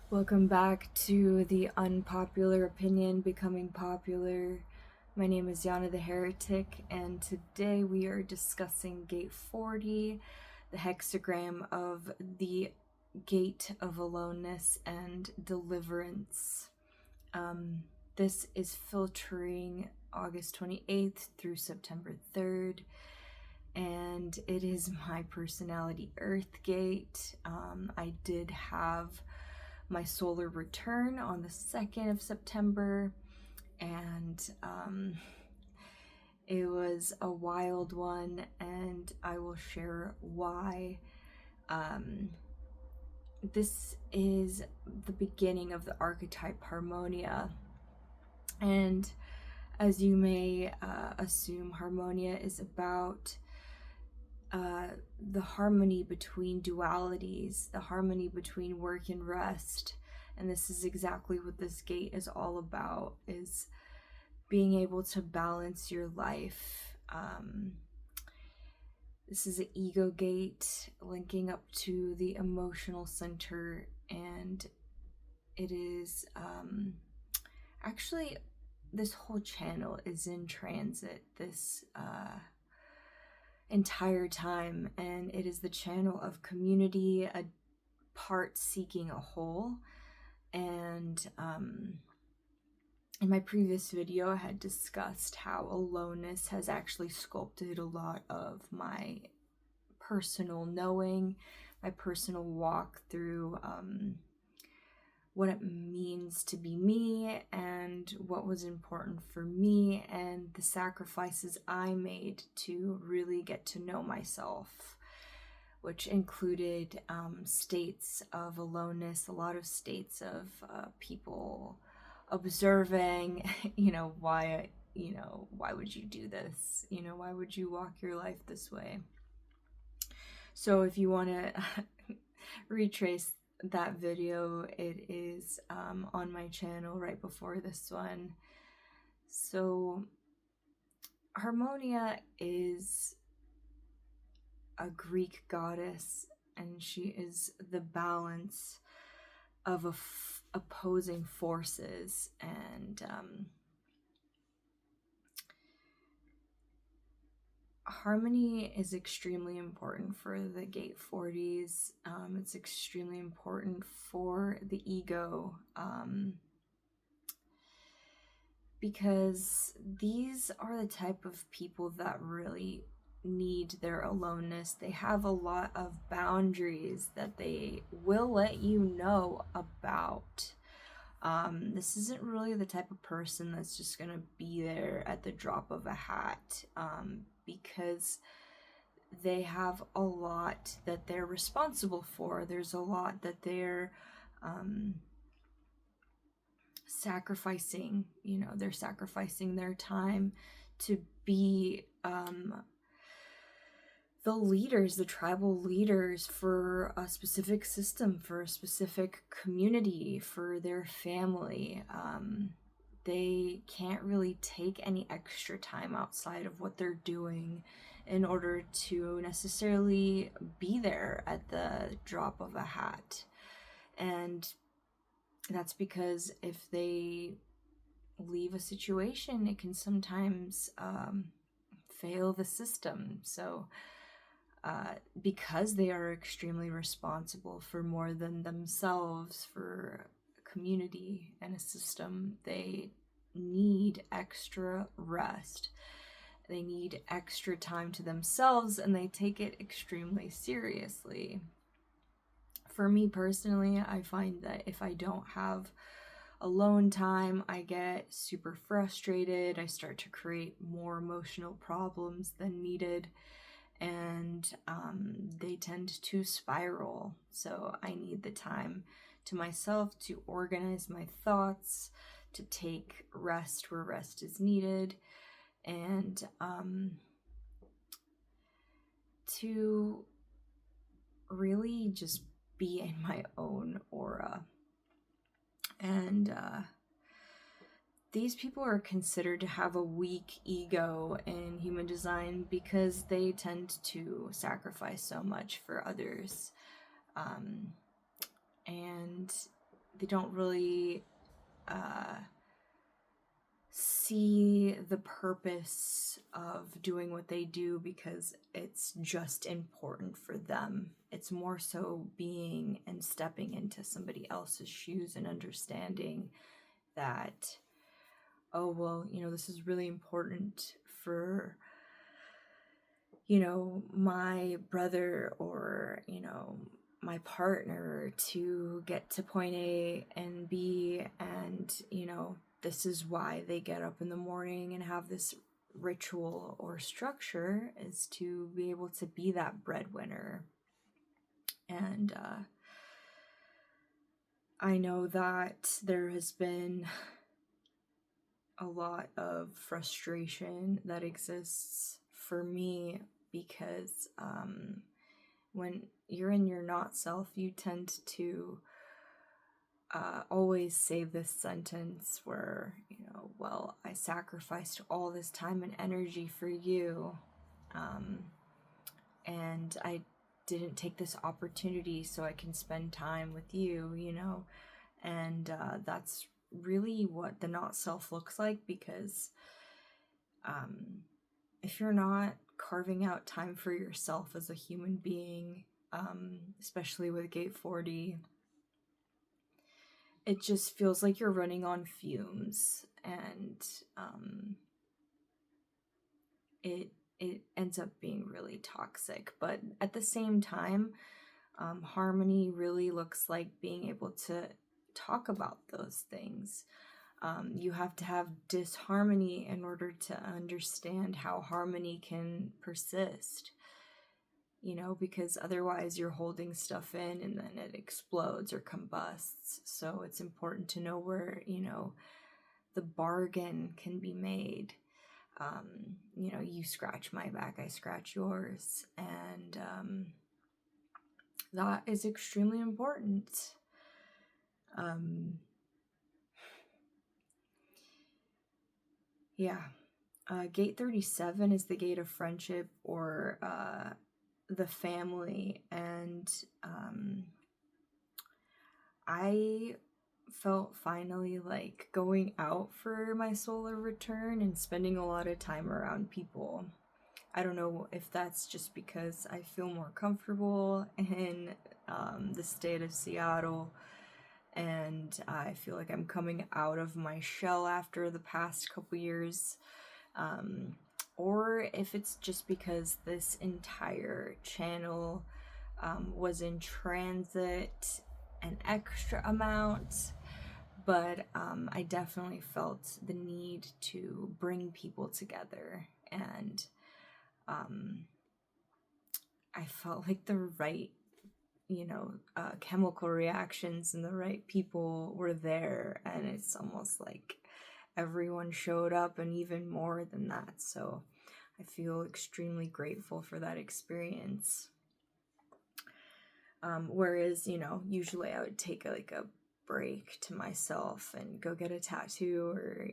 Welcome back to the Unpopular Opinion Becoming Popular. My name is Yana the Heretic, and today we are discussing Gate 40, the hexagram of the Gate of Aloneness and Deliverance. This is filtering August 28th through September 3rd, and it is my personality Earth Gate. I did have my solar return on the 2nd of September, and it was a wild one, and I will share why. This is the beginning of the archetype Harmonia, and as you may assume, Harmonia is about the harmony between dualities, the harmony between work and rest. And this is exactly what this gate is all about, is being able to balance your life. This is an ego gate linking up to the emotional center, and it is actually, this whole channel is in transit this entire time, and it is the channel of community, a part seeking a whole. And in my previous video, I had discussed how aloneness has actually sculpted a lot of my personal knowing, my personal walk through what it means to be me, and what was important for me, and the sacrifices I made to really get to know myself, which included states of aloneness, a lot of states of people observing, why would you do this? Why would you walk your life this way? So if you want to retrace that video, it is on my channel right before this one. So Harmonia is a Greek goddess, and she is the balance of opposing forces. And harmony is extremely important for the Gate 40s. It's extremely important for the ego, because these are the type of people that really need their aloneness. They have a lot of boundaries that they will let you know about. This isn't really the type of person that's just gonna be there at the drop of a hat, because they have a lot that they're responsible for. There's a lot that they're sacrificing. They're sacrificing their time to be the leaders, the tribal leaders for a specific system, for a specific community, for their family. They can't really take any extra time outside of what they're doing in order to necessarily be there at the drop of a hat. And that's because if they leave a situation, it can sometimes fail the system. So because they are extremely responsible for more than themselves, for a community and a system, they need extra rest. They need extra time to themselves, and they take it extremely seriously. For me personally, I find that if I don't have alone time, I get super frustrated. I start to create more emotional problems than needed, and they tend to spiral. So I need the time to myself to organize my thoughts, to take rest where rest is needed, and to really just be in my own aura. And these people are considered to have a weak ego in human design because they tend to sacrifice so much for others. And don't really see the purpose of doing what they do because it's just important for them. It's more so being and stepping into somebody else's shoes and understanding that, oh, well, this is really important for, my brother or, my partner to get to point A and B, and, this is why they get up in the morning and have this ritual or structure, is to be able to be that breadwinner. And I know that there has been a lot of frustration that exists for me because when you're in your not self, you tend to always say this sentence where, well, I sacrificed all this time and energy for you, and I didn't take this opportunity so I can spend time with you, and that's really what the not self looks like, because if you're not carving out time for yourself as a human being, especially with Gate 40, it just feels like you're running on fumes, and it ends up being really toxic. But at the same time, harmony really looks like being able to talk about those things. You have to have disharmony in order to understand how harmony can persist. Because otherwise you're holding stuff in and then it explodes or combusts. So it's important to know where, the bargain can be made. You scratch my back, I scratch yours. And that is extremely important. Gate 37 is the gate of friendship, or the family, and I felt finally like going out for my solar return and spending a lot of time around people. I don't know if that's just because I feel more comfortable in the state of Seattle, and I feel like I'm coming out of my shell after the past couple years, or if it's just because this entire channel was in transit an extra amount, but I definitely felt the need to bring people together, and I felt like the right chemical reactions and the right people were there, and it's almost like everyone showed up, and even more than that. So I feel extremely grateful for that experience. Whereas, usually I would take a break to myself and go get a tattoo, or,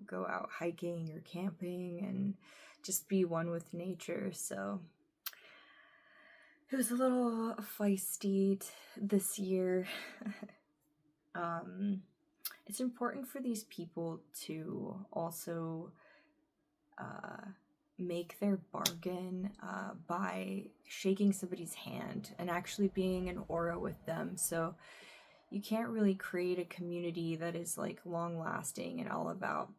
go out hiking or camping and just be one with nature. So it was a little feisty this year. It's important for these people to also make their bargain by shaking somebody's hand and actually being an aura with them. So you can't really create a community that is like long lasting and all about,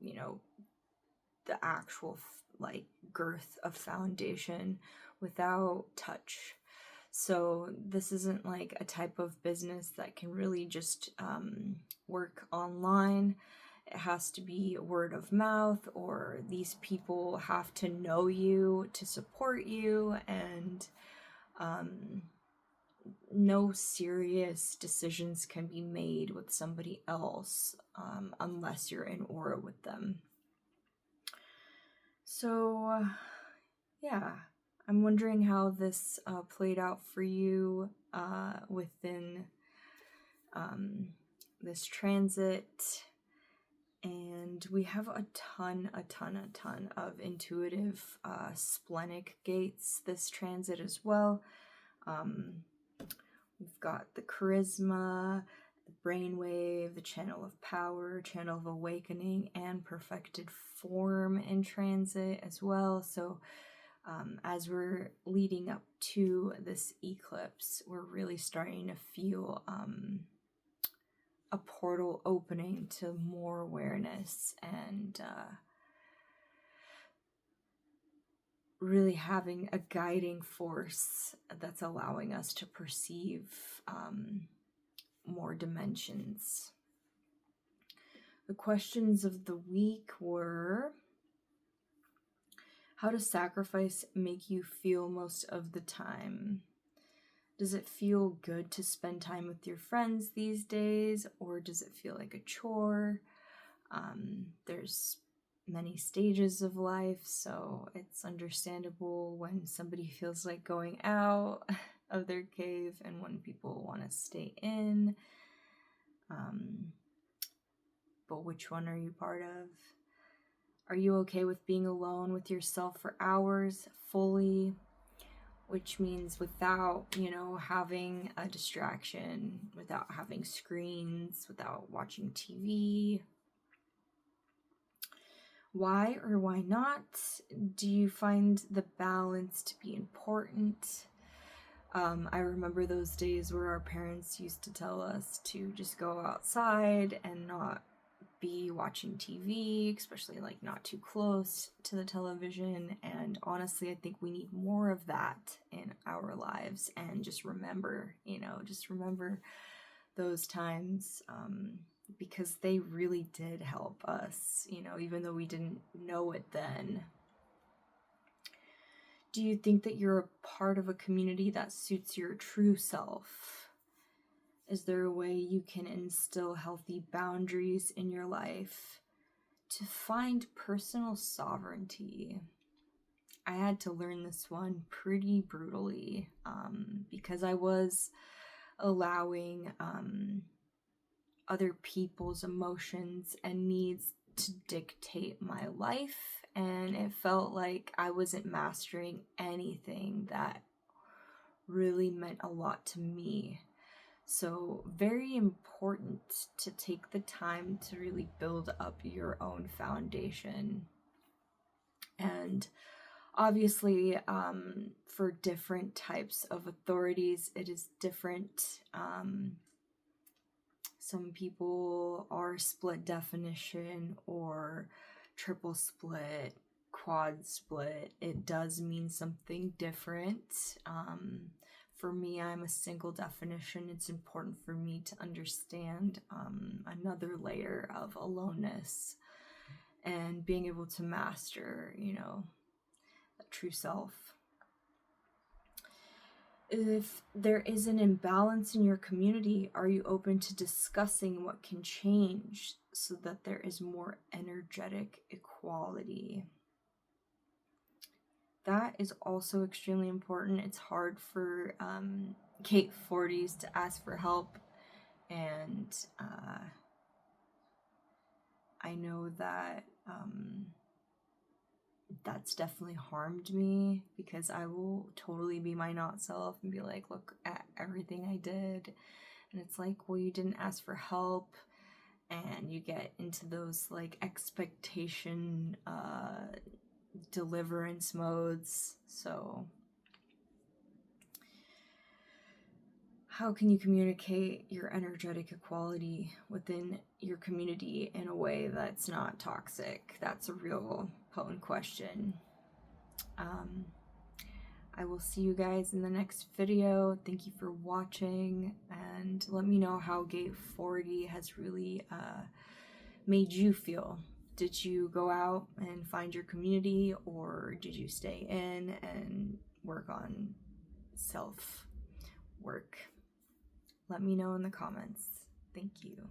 the actual like girth of foundation without touch. So this isn't like a type of business that can really just work online. It has to be word of mouth, or these people have to know you to support you, and no serious decisions can be made with somebody else unless you're in aura with them. So, I'm wondering how this played out for you within this transit. And we have a ton of intuitive splenic gates this transit as well. We've got the charisma, brainwave, the channel of power, channel of awakening, and perfected form in transit as well. So as we're leading up to this eclipse, we're really starting to feel a portal opening to more awareness and really having a guiding force that's allowing us to perceive more dimensions. The questions of the week were: how does sacrifice make you feel most of the time? Does it feel good to spend time with your friends these days, or does it feel like a chore? There's many stages of life, so it's understandable when somebody feels like going out of their cave and when people want to stay in. But which one are you part of? Are you okay with being alone with yourself for hours fully? Which means without, having a distraction, without having screens, without watching TV. Why or why not do you find the balance to be important? I remember those days where our parents used to tell us to just go outside and not be watching TV, especially like not too close to the television. And honestly, I think we need more of that in our lives. And just remember those times, because they really did help us, even though we didn't know it then. Do you think that you're a part of a community that suits your true self? Is there a way you can instill healthy boundaries in your life to find personal sovereignty? I had to learn this one pretty brutally because I was allowing other people's emotions and needs to dictate my life, and it felt like I wasn't mastering anything that really meant a lot to me. So very important to take the time to really build up your own foundation. And obviously, for different types of authorities, it is different. Some people are split definition or triple split, quad split. It does mean something different. For me, I'm a single definition. It's important for me to understand another layer of aloneness and being able to master, a true self. If there is an imbalance in your community, are you open to discussing what can change so that there is more energetic equality? That is also extremely important. It's hard for Kate 40s to ask for help, and I know that that's definitely harmed me, because I will totally be my not self and be like, look at everything I did. And it's like, well, you didn't ask for help. And you get into those like expectation deliverance modes. So how can you communicate your energetic equality within your community in a way that's not toxic? That's a real potent question. I will see you guys in the next video. Thank you for watching, and let me know how Gate 40 has really made you feel. Did you go out and find your community, or did you stay in and work on self-work? Let me know in the comments. Thank you.